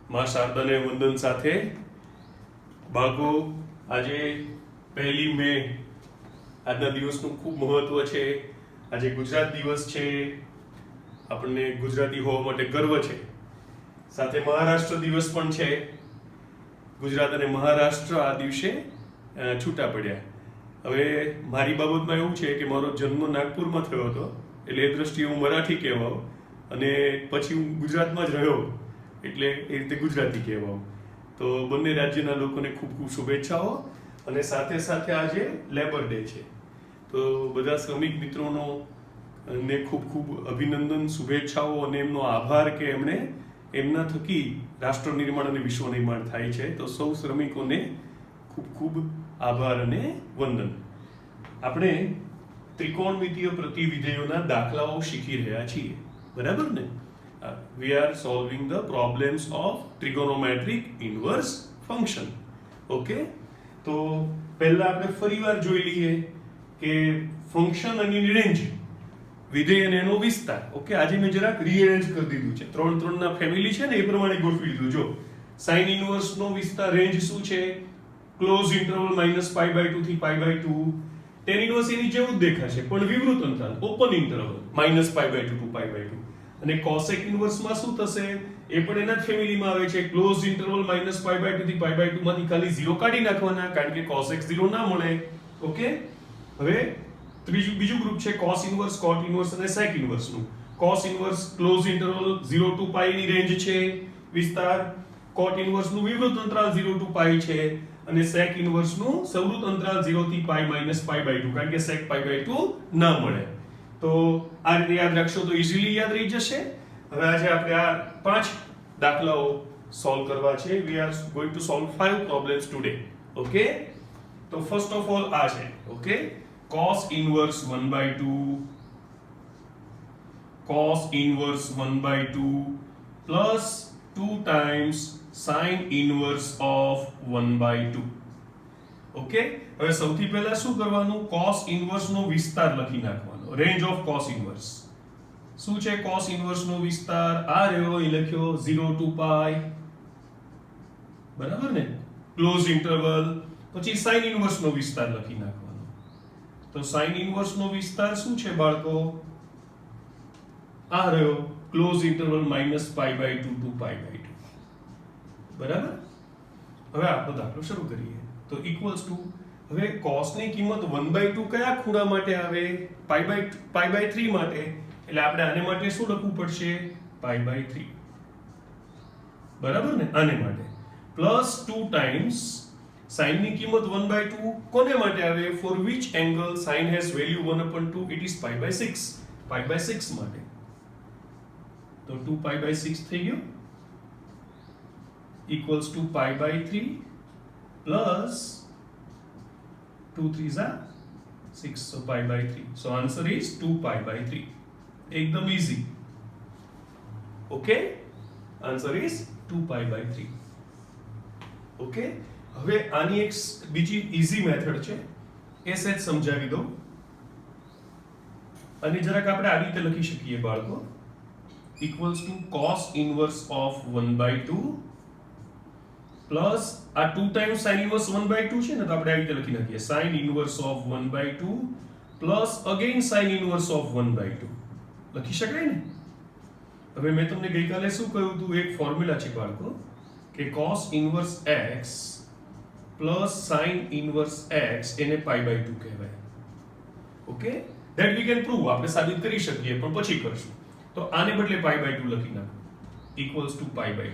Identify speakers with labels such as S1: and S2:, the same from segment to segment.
S1: માં શારદાને વંદન સાથે બાળકો આજે 1 મે આજના દિવસનું ખૂબ મહત્વ છે. આજે ગુજરાત દિવસ છે. આપણને ગુજરાતી હોવા માટે ગર્વ છે. સાથે મહારાષ્ટ્ર દિવસ પણ છે. ગુજરાત અને મહારાષ્ટ્ર આ દિવસે છૂટા પડ્યા. હવે મારી બાબતમાં એવું છે કે મારો જન્મ નાગપુરમાં થયો હતો, એટલે એ દ્રષ્ટિએ હું મરાઠી કહેવાઉં અને પછી હું ગુજરાતમાં જ રહ્યો એટલે એ રીતે ગુજરાતી કહેવાઉં. તો બંને રાજ્યના લોકોને ખૂબ ખૂબ શુભેચ્છાઓ. અને સાથે સાથે આજે લેબર ડે છે, તો બધા શ્રમિક મિત્રોનો ને ખૂબ ખૂબ અભિનંદન, શુભેચ્છાઓ અને એમનો આભાર કે એમણે એમના થકી રાષ્ટ્ર નિર્માણ અને વિશ્વ નિર્માણ થાય છે. તો સૌ શ્રમિકોને ખૂબ ખૂબ આભાર અને વંદન. આપણે ત્રિકોણમિતીય પ્રતિવિધેયોના દાખલાઓ શીખી રહ્યા છીએ, બરાબર ને? we are solving the problems of trigonometric inverse function. Okay, તો પહેલા આપણે ફરીવાર જોઈ લઈએ કે ફંક્શન અને એની રેન્જ, વિધેય અને એનો વિસ્તાર. ઓકે, આજે મેં જરાક રીઅરેન્જ કરી દીધું છે. 3 ના ફેમિલી છે ને એ પ્રમાણે ગોઠવી દીધું. જો sin ઇન્વર્સ નો વિસ્તાર રેન્જ શું છે? ક્લોઝ ઇન્ટરવલ -π/2 થી π/2. tan ઇન્વર્સ એની જેવું જ દેખાશે પણ વિવૃત અંતરાલ, ઓપન ઇન્ટરવલ -π/2 to π/2. અને કોસેક ઇન્વર્સમાં શું થશે? એ પણ એના જ ફેમિલીમાં આવે છે. ક્લોઝ ઇન્ટરવલ -π/2 થી π/2 માંથી ખાલી 0 કાઢી નાખવાના, કારણ કે કોસેક 0 ના મળે. ઓકે, હવે બીજું ગ્રુપ છે cos ઇન્વર્સ, cot ઇન્વર્સ અને sec ઇન્વર્સ નું. cos inverse close interval 0 to π ની રેન્જ છે, વિસ્તાર. cot ઇન્વર્સ નું વિવૃત અંતરાલ 0 to π છે અને sec ઇન્વર્સ નું સંવૃત અંતરાલ 0 થી π -π/2, કારણ કે sec π/2 ના મળે. તો આ રીતે યાદ રાખશો તો ઇઝીલી યાદ રહી જશે. હવે આજે આપણે આ 5 દાખલાઓ સોલ્વ કરવા છે. we are going to solve 5 problems today. Okay, તો ફર્સ્ટ ઓફ ઓલ આ છે. Okay, cos inverse 1/2 plus 2 times sin inverse of 1/2. Okay, હવે સૌથી પહેલા શું કરવાનું? cos inverse નો વિસ્તાર લખી નાખવાનો. રેન્જ ઓફ cos inverse શું છે? cos inverse નો વિસ્તાર આ રહ્યો, અહીં લખ્યો 0 to π, બરાબર ને? Close interval. પછી sin inverse નો વિસ્તાર લખી નાખવાનો. તો sin inverse નો વિસ્તાર શું છે બાળકો? આ રહ્યો, ક્લોઝ ઇન્ટરવલ -π/2 to π/2. બરાબર? હવે આપણો દાખલો શરૂ કરીએ. તો ઇક્વલ્સ ટુ, હવે cos ની કિંમત 1/2 કયા ખૂણા માટે આવે? π/3 માટે. એટલે આપણે આને માટે શું લખવું પડશે? π/3. બરાબર ને? આને માટે પ્લસ 2 ટાઈમ્સ sin ની કિંમત 1/2 કોને માટે આવે? for which angle sin has value 1/2 it is π/6. π/6 માટે. તો 2 π/6 થઈ ગયો, equals to π/3 plus 2 3s are 6, so π/3. so answer is 2 π/3. એકદમ easy. okay, answer is 2 π/3. okay, હવે આની એક બીજી ઈઝી મેથડ છે, એ સેજ સમજાવી દઉં. અને જરાક આપણે આ રીતે લખી શકીએ બાળકો, equals to cos inverse of 1/2 plus આ 2 ટાઈમ્સ sin inverse 1/2 છે ને, તો આપણે આ રીતે લખી નાખીએ sin inverse of 1/2 plus again sin inverse of 1/2. લખી શકાય ને? હવે મેં તમને ગઈકાલે શું કહ્યું હતું? એક ફોર્મ્યુલા છે બાળકો કે cos inverse x plus sin inverse x એને π/2 કહેવાય. Okay, that we can prove, આપણે સાબિત કરી શકીએ પણ પછી કરશું. તો આને બદલે π/2 લખી નાખો, equals to π/2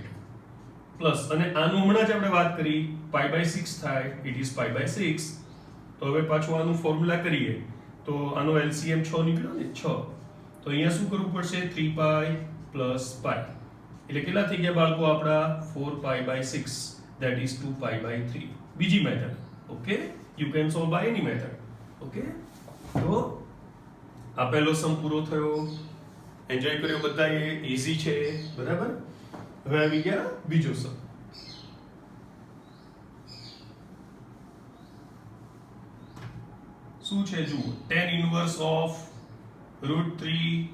S1: પ્લસ, અને આનું હમણાં જ આપણે વાત કરી, π/6 થાય, it is π/6. તો હવે પાછું આનું ફોર્મ્યુલા કરીએ તો આનો LCM 6 નીકળ્યો ને, 6. તો અહીંયા શું કરવું પડશે? 3π plus π. એટલે કેટલા થઈ ગયા બાળકો આપણા? 4π/6, that is 2π/3. બીજી method. Okay, you can solve by any method. Okay, તો આ પહેલો સમ પૂરો થયો. એન્જોય કર્યો બધાએ? ઈઝી છે, બરાબર? હવે આવી ગયા બીજો સમ. શું છે જુઓ? tan inverse of √3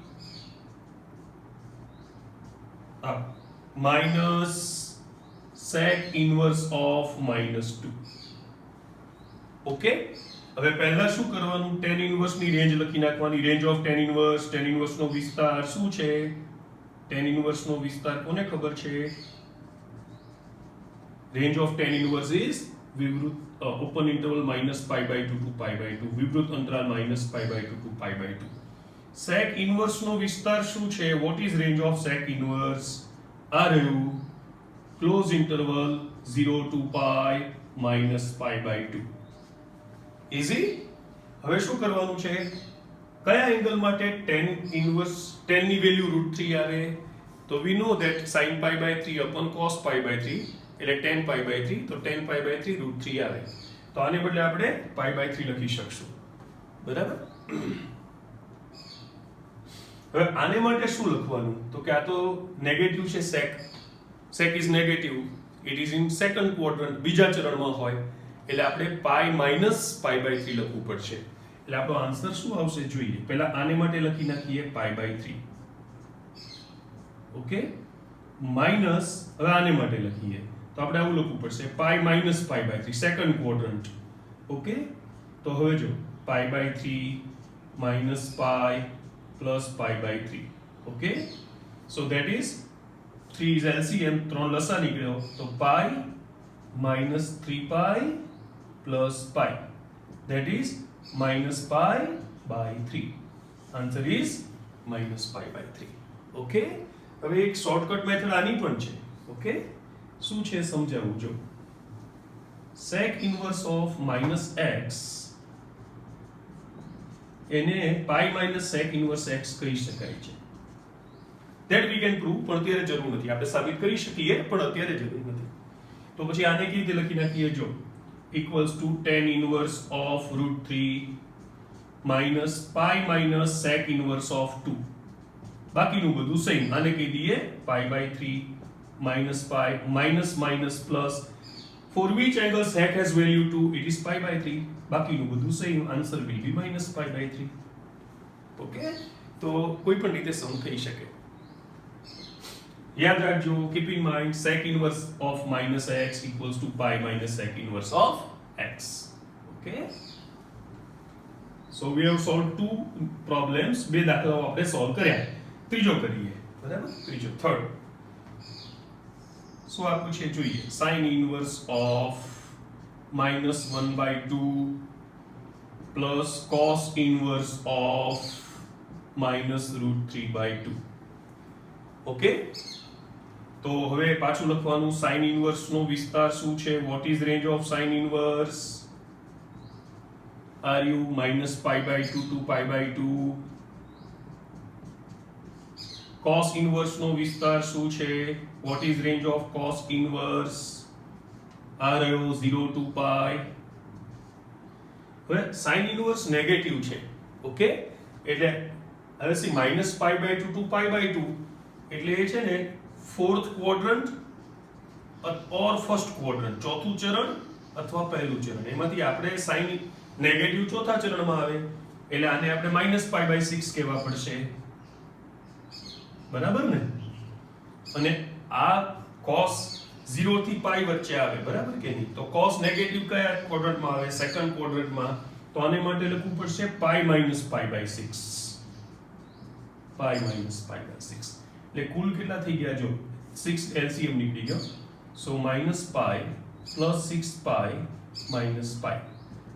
S1: minus sec inverse of -2. Okay, હવે પહેલા શું કરવાનું, tan inverse ની રેન્જ લખી નાખવાની. રેન્જ ઓફ tan inverse નો વિસ્તાર શું છે? tan inverse નો વિસ્તાર કોને ખબર છે? Range of tan inverse is વિવૃત ઓપન ઇન્ટરવલ -π/2 to π/2, વિવૃત અંતરાલ -π/2 to π/2. sec inverse નો વિસ્તાર શું છે? what is range of sec inverse? આ રહ્યું ક્લોઝ ઇન્ટરવલ 0 to π -π/2. ઈઝી. હવે શું કરવાનું છે? કયા એંગલ માટે tan ની વેલ્યુ √3 આવે? તો we know that sin π/3 upon cos π/3 એટલે tan π/3, તો tan π/3 √3 આવે. તો આને બદલે આપણે π/3 લખી શકશું. બરાબર? હવે આને માટે શું લખવાનું? તો કે આ તો નેગેટિવ છે sec is negative, it is in second quadrant, બીજા ચરણમાં હોય એટલે આપણે π-π/3 લખવું પડશે. એટલે આપણો આન્સર શું આવશે જોઈએ. પહેલા આને માટે લખી નાખીએ π/3. ઓકે, માઈનસ હવે આને માટે લખીએ તો આપણે આવું લખવું પડશે π-π/3 સેકન્ડ ક્વોડ્રન્ટ. ઓકે, તો હવે જો π/3 minus pi plus π/3. Okay, so that is 3 is LCM, 3 લસા નીકળ્યો તો pi minus 3pi plus pi, that is minus pi/3. answer is minus pi/3. Okay, હવે એક શોર્ટકટ મેથડ આની પણ છે. ઓકે, શું છે સમજાવું જો. sec inverse of -x એને pi minus sec inverse x કહી શકાય છે. that we can prove, પણ અત્યારે જરૂર નથી. આપણે સાબિત કરી શકીએ પણ અત્યારે જરૂર નથી. તો પછી આને કેવી રીતે લખી નાખીએ જો, equals to tan inverse of √3 minus pi minus sec inverse of 2. બાકીનું બધું સેમ. આને કહી દઈએ pi/3 minus pi minus minus plus, for which angle sec has value 2, it is pi/3. બાકીનું બધું same. Answer will be minus pi/3. Okay, તો કોઈ પણ રીતે સમ થઈ શકે. યાદ રાખજો, keep in mind sec inverse of -x equals to pi minus sec inverse of x. Okay, so we have solved two problems. બે દાખલાઓ આપણે સોલ્વ કર્યા. ત્રીજો કરીએ. બરાબર? ત્રીજો, થર્ડ. શું આપ્યું છે જોઈએ. sin inverse of -1/2 plus cos inverse of -√3/2. Okay, તો હવે પાછું લખવાનું. sin inverse નો વિસ્તાર શું છે? what is range of sin inverse? are you -π/2 to π/2? cos inverse નો વિસ્તાર શું છે? what is range of cos inverse? આ રહ્યો 0 to π. હવે sin inverse નેગેટિવ છે. ઓકે, એટલે હવે સી -π/2 to π/2 એટલે એ છે ને ફોર્થ ક્વોડ્રન્ટ ઓર ફર્સ્ટ ક્વોડ્રન્ટ, ચોથું ચરણ અથવા પહેલું ચરણ. એમાંથી આપણે sin નેગેટિવ ચોથા ચરણમાં આવે એટલે આને આપણે -π/6 કહેવા પડશે. બરાબર ને? અને આ cos 0 થી π વચ્ચે આવે. બરાબર કે નહીં? તો cos નેગેટિવ કયા ક્વોડ્રન્ટમાં આવે? સેકન્ડ ક્વોડ્રન્ટમાં. તો આને માટે લખવું પડશે π - π/6. π - π/6 એટલે કુલ કેટલા થઈ ગયા જો, 6 LCM નીકળી ગયો. સો -π plus 6π minus π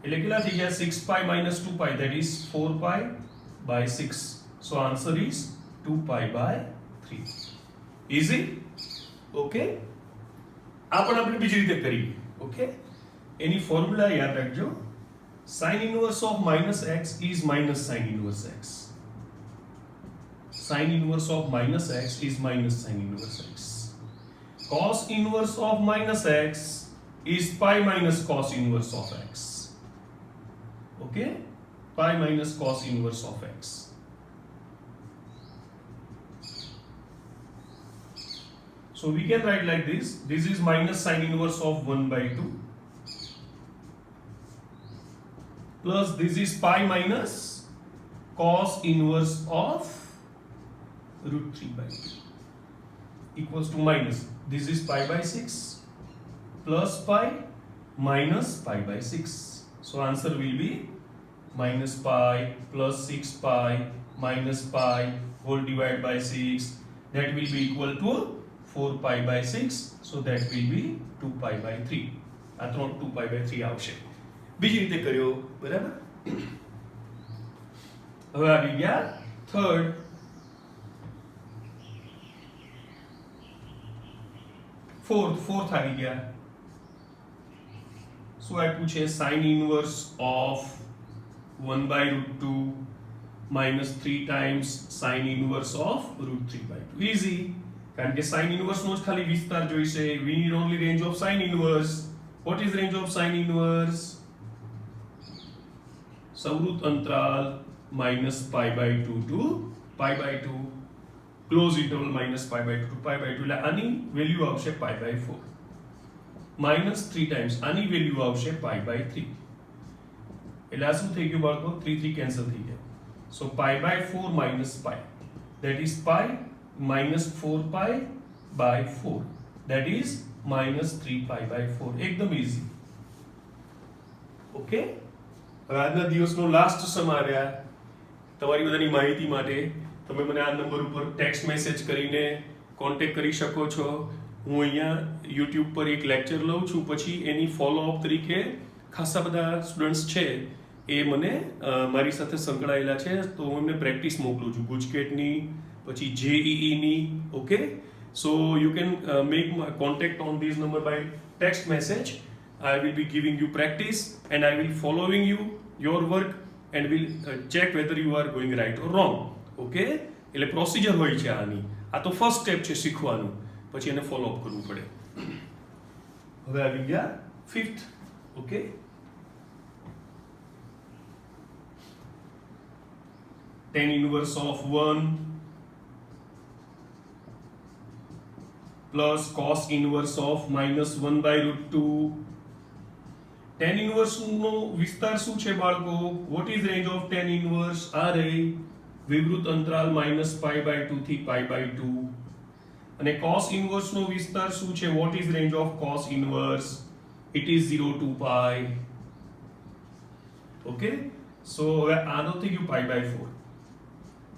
S1: એટલે કેટલા થઈ ગયા? 6π minus 2π, that is 4π/6. so answer is 2π/3. easy. Okay, આ પણ આપણે બીજી રીતે કરીએ. ઓકે, એની ફોર્મ્યુલા યાદ રાખજો. sin inverse of -x is minus sin inverse x. sin inverse of -x is minus sin inverse x. cos inverse of -x is pi minus cos inverse of x. Okay, pi minus cos inverse of x. So we can write like this. This is minus sin inverse of 1/2 plus this is pi minus cos inverse of √3/2 equals to minus. This is pi/6 plus pi minus pi by 6. So answer will be minus pi plus 6 pi minus pi whole divided by 6. That will be equal to 4 pi by 6. So that will be 2 pi by 3. આ 2 pi by 3 આવશે. બીજી રીતે કર્યો બરાબર. હવે આવી ગયા third. fourth આવી ગયા. શું આપ્યું છે? sin inverse of 1 by root 2 minus 3 times sin inverse of root 3 by 2. Easy. કારણ કે sin inverse નો જ ખાલી વિસ્તાર જોઈશે. We need only range of sin inverse. What is range of sin inverse? સવૃત અંતરાલ minus pi by 2 to pi by 2. Close interval minus pi by 2 to pi by 2. એટલે આની value આવશે pi by 4. minus 3 times આની value આવશે pi by 3. એટલે આ શું થઈ ગયું બાળકો? 3 3 કેન્સલ થઈ ગયા. So pi by 4 minus pi. That is pi minus 4 pi by 4. That is minus 3 pi by 4. એકદમ easy. ઓકે. હવે આજના દિવસનો લાસ્ટ સમ આવ્યા. તમારી બધાની માહિતી માટે તમે મને આ નંબર ઉપર ટેક્સ્ટ મેસેજ કરીને કોન્ટેક્ટ કરી શકો છો. હું અહીંયા YouTube પર એક લેક્ચર લઉં છું, પછી એની ફોલોઅપ તરીકે ખાસા બધા સ્ટુડન્ટ્સ છે એ મને મારી સાથે સંકળાયેલા છે, તો હું એમને પ્રેક્ટિસ મોકલું છું ગુજકેટની, પછી JEEની. Okay, so you can make contact on this number by text message. I will be giving you practice and I will following you your work and will check whether you are going right or wrong. Okay, એટલે procedure હોય છે આની. આ તો first step છે શીખવાનું, પછી એને ફોલો અપ કરવું પડે. હવે આવી ગયા fifth. Okay, tan inverse of 1 plus cos inverse of minus 1 by root 2. tan inverse નો વિસ્તાર શું છે બાળકો? What is range of tan inverse? આ રહી વિવૃત અંતરાલ minus pi by 2 થી pi by 2. અને cos inverse નો વિસ્તાર શું છે? What is range of cos inverse? It is 0 to pi. Okay, so હવે આનો થઈ ગયું pi by 4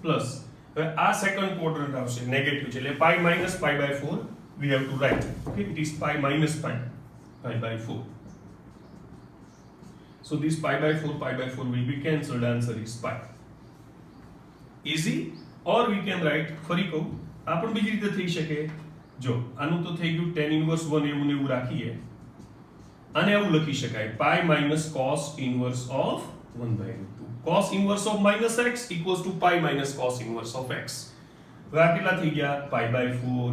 S1: પ્લસ હવે આ સેકન્ડ ક્વોડ્રન્ટ આવશે નેગેટિવ છે, એટલે pi minus pi by 4 we have to write. Okay, it is pi minus pi by 4. So this pi by 4 will be cancelled. Answer is pi. Easy. Or we can write, ફરી કહું, આ પણ બીજી રીતે થઈ શકે. જો આનું તો થઈ ગયું tan inverse 1 એવું ને એવું રાખીએ, આને આવું લખી શકાય pi minus cos inverse of 1 by root 2. Cos inverse of minus x equals to pi minus cos inverse of x. હવે આ કેટલા થઈ ગયા? pi by 4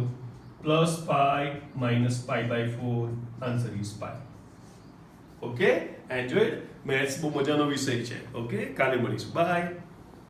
S1: plus pi minus pi by 4. Answer is pi. Okay, enjoy. Maths બહુ મજાનો વિષય છે. Okay, કાલે મળીશું. બાય.